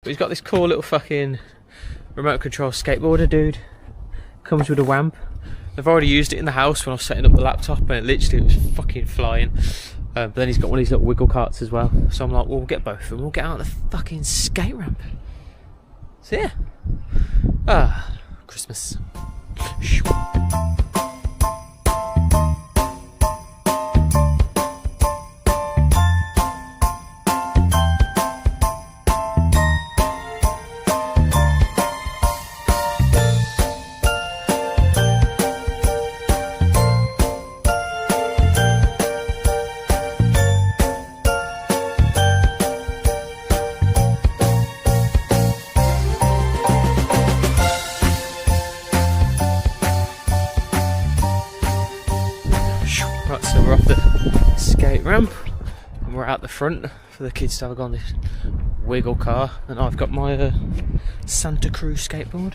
But he's got this cool little fucking remote control skateboarder, dude. Comes with a WAMP. I've already used it in the house when I was setting up the laptop, and it was fucking flying. But then he's got one of these little wiggle carts as well. So I'm like, well, we'll get both of them. We'll get out on the fucking skate ramp. So yeah. Christmas. Right, so we're off the skate ramp and we're out the front for the kids to have a go on this wiggle car, and I've got my Santa Cruz skateboard.